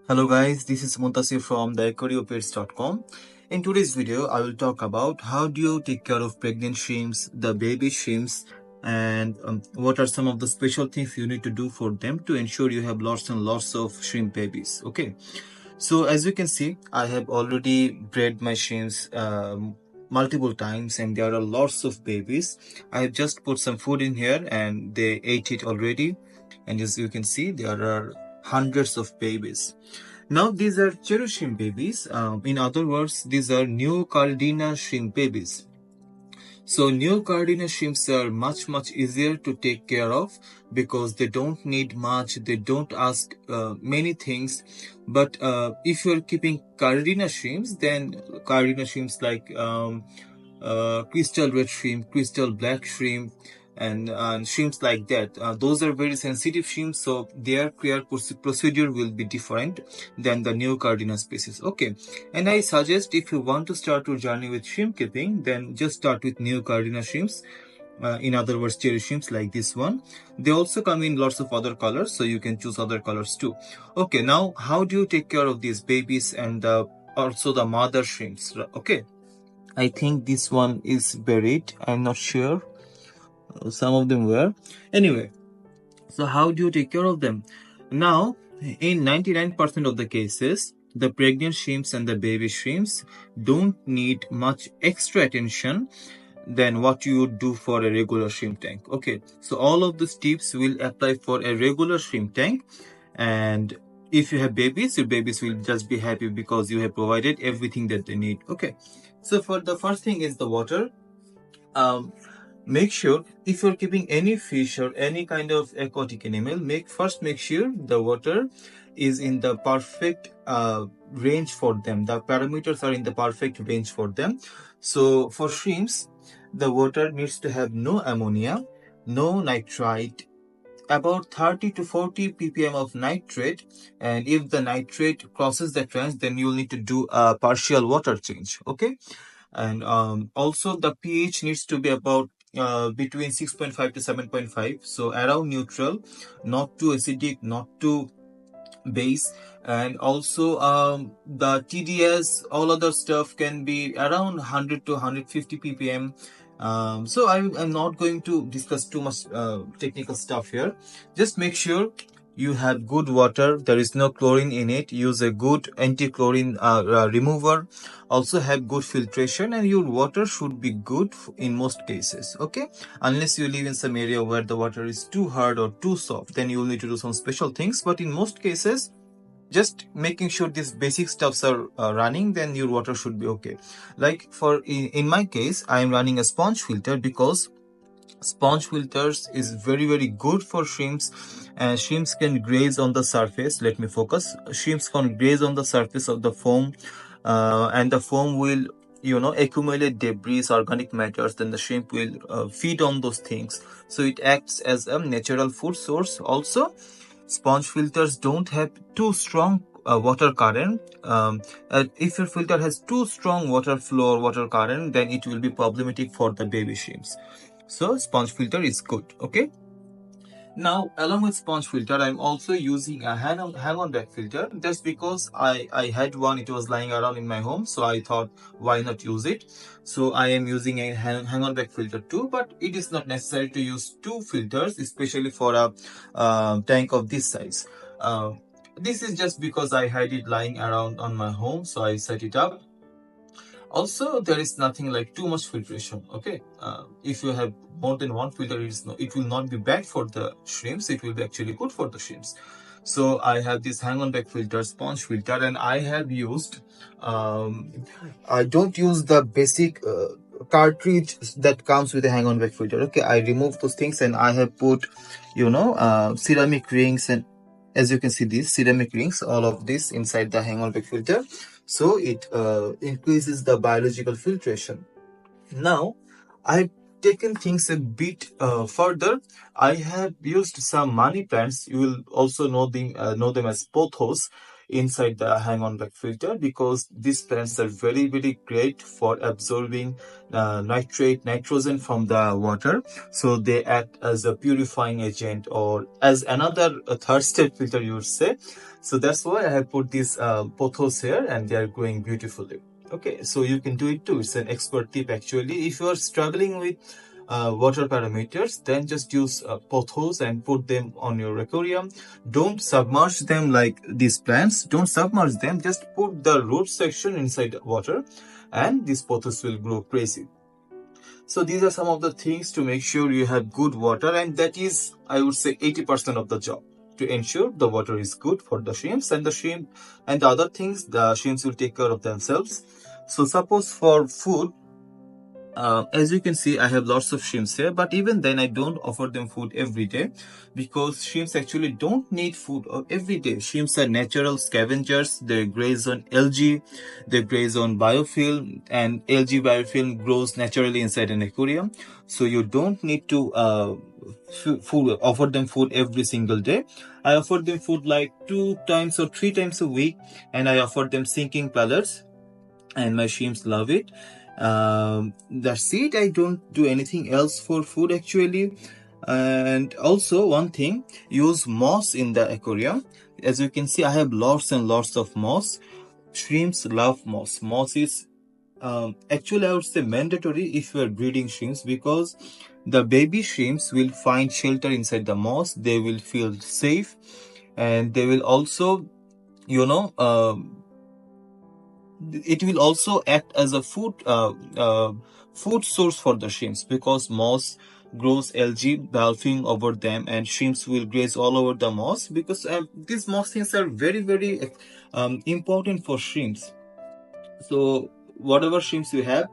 Hello guys, this is Muntasir from the Acuario. In today's video, I will talk about how do you take care of pregnant shrimps, the baby shrimps, and what are some of the special things you need to do for them to ensure you have lots and lots of shrimp babies. Okay, so as you can see, I have already bred my shrimps multiple times and there are lots of babies. I have just put some food in here and they ate it already. And as you can see, there are hundreds of babies. Now these are cherry shrimp babies. In other words, these are new Cardina shrimp babies. So new Cardina shrimps are much easier to take care of because they don't need much, they don't ask many things. But if you're keeping Cardina shrimps, then Cardina shrimps like crystal red shrimp, crystal black shrimp, and shrimps like that. Those are very sensitive shrimps, so their care procedure will be different than the new Cardina species. Okay, and I suggest if you want to start your journey with shrimp keeping, then just start with new Cardina shrimps. In other words, cherry shrimps like this one. They also come in lots of other colors, so you can choose other colors too. Okay, now how do you take care of these babies and also the mother shrimps? Okay, I think this one is buried. I'm not sure. Some of them were. Anyway, so how do you take care of them? Now, in 99% of the cases, the pregnant shrimps and the baby shrimps don't need much extra attention than what you would do for a regular shrimp tank. Okay, so all of these tips will apply for a regular shrimp tank, and if you have babies, your babies will just be happy because you have provided everything that they need. Okay, so for the first thing is the water. Make sure if you're keeping any fish or any kind of aquatic animal, make sure the water is in the perfect range for them. The parameters are in the perfect range for them. So for shrimps, the water needs to have no ammonia, no nitrite, about 30 to 40 ppm of nitrate, and if the nitrate crosses that range, then you'll need to do a partial water change. Okay, and also the pH needs to be about between 6.5 to 7.5, so around neutral, not too acidic, not too base. And also the TDS, all other stuff can be around 100 to 150 ppm. So I'm not going to discuss too much technical stuff here. Just make sure you have good water, there is no chlorine in it, use a good anti-chlorine remover, also have good filtration, and your water should be good in most cases. Okay, unless you live in some area where the water is too hard or too soft, then you'll need to do some special things, but in most cases, just making sure these basic stuffs are running, then your water should be okay. Like for in my case, I am running a sponge filter because sponge filters is very good for shrimps, and shrimps can graze on the surface. Let me focus. Shrimps can graze on the surface of the foam, and the foam will accumulate debris, organic matters, then the shrimp will feed on those things, so it acts as a natural food source. Also, sponge filters don't have too strong water current. If your filter has too strong water flow or water current, then it will be problematic for the baby shrimps. So sponge filter is good. Okay, now along with sponge filter, I'm also using a hang-on back filter. That's because I had one, it was lying around in my home, so I thought why not use it. So I am using a hang-on back filter too, but it is not necessary to use two filters, especially for a tank of this size. This is just because I had it lying around on my home, so I set it up. Also, there is nothing like too much filtration. Okay, if you have more than one filter, it will not be bad for the shrimps, it will be actually good for the shrimps. So I have this hang-on back filter, sponge filter, and I have used I don't use the basic cartridge that comes with a hang-on back filter. Okay, I removed those things and I have put ceramic rings, and as you can see, these ceramic rings, all of this inside the hang-on back filter, so it increases the biological filtration. Now I've taken things a bit further. I have used some money plants. You will also know them as pothos. inside the hang-on back filter, because these plants are very, very great for absorbing nitrogen from the water. So they act as a purifying agent, or as another third step filter, you would say. So that's why I have put these pothos here, and they are growing beautifully. Okay, so you can do it too. It's an expert tip actually. If you are struggling with water parameters, then just use pothos and put them on your aquarium. Don't submerge them like these plants. Don't submerge them. Just put the root section inside water, and these pothos will grow crazy. So these are some of the things to make sure you have good water, and that is, I would say, 80% of the job, to ensure the water is good for the shrimps, and the other things the shrimps will take care of themselves. So suppose for food, as you can see, I have lots of shrimps here, but even then I don't offer them food every day, because shrimps actually don't need food every day. Shrimps are natural scavengers. They graze on algae, they graze on biofilm, and algae biofilm grows naturally inside an aquarium. So you don't need to offer them food every single day. I offer them food like 2 times or 3 times a week, and I offer them sinking pellets, and my shrimps love it. That's it. I don't do anything else for food actually. And also one thing, use moss in the aquarium. As you can see, I have lots and lots of moss. Shrimps love moss. Moss is actually, I would say, mandatory if you are breeding shrimps, because the baby shrimps will find shelter inside the moss. They will feel safe, and they will also, it will also act as a food source for the shrimps, because moss grows algae biofilm over them, and shrimps will graze all over the moss, because these moss things are very, very important for shrimps. So whatever shrimps you have,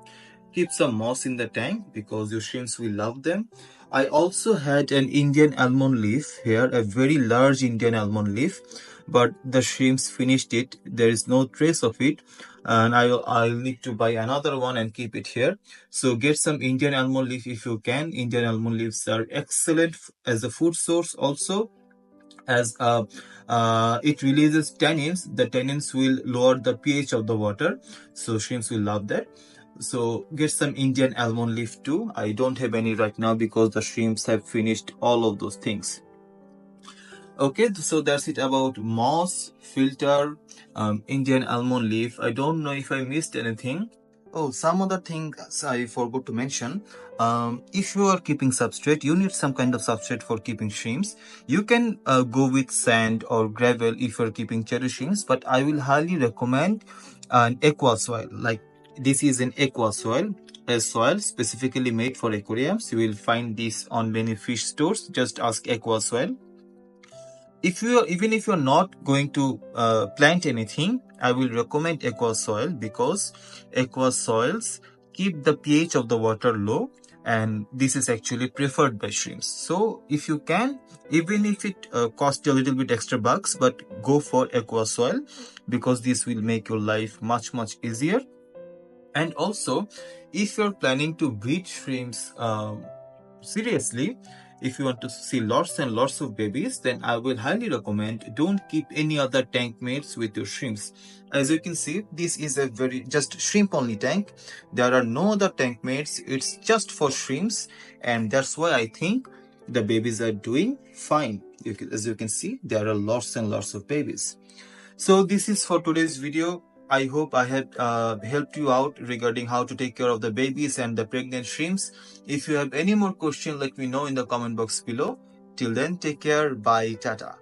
keep some moss in the tank, because your shrimps will love them. I also had an Indian almond leaf here, a very large Indian almond leaf, but the shrimps finished it. There is no trace of it, and I'll need to buy another one and keep it here. So get some Indian almond leaf if you can. Indian almond leaves are excellent as a food source also, as it releases tannins. The tannins will lower the pH of the water, so shrimps will love that. So get some Indian almond leaf too. I don't have any right now, because the shrimps have finished all of those things. Okay, so that's it about moss, filter, Indian almond leaf. I don't know if I missed anything. Oh, some other things I forgot to mention. If you are keeping substrate, you need some kind of substrate for keeping shrimps. You can go with sand or gravel if you're keeping cherry shrimps, but I will highly recommend an aqua soil. Like, this is an aqua soil, a soil specifically made for aquariums. You will find this on many fish stores. Just ask aqua soil. Even if you're not going to plant anything, I will recommend aqua soil, because aqua soils keep the pH of the water low, and this is actually preferred by shrimps. So if you can, even if it costs you a little bit extra bucks, but go for aqua soil, because this will make your life much, much easier. And also, if you're planning to breed shrimps seriously, if you want to see lots and lots of babies, then I will highly recommend, don't keep any other tank mates with your shrimps. As you can see, this is a just shrimp only tank. There are no other tank mates. It's just for shrimps, and that's why I think the babies are doing fine. As you can see, there are lots and lots of babies. So this is for today's video. I hope I have helped you out regarding how to take care of the babies and the pregnant shrimps. If you have any more questions, let me know in the comment box below. Till then, take care. Bye. Tata.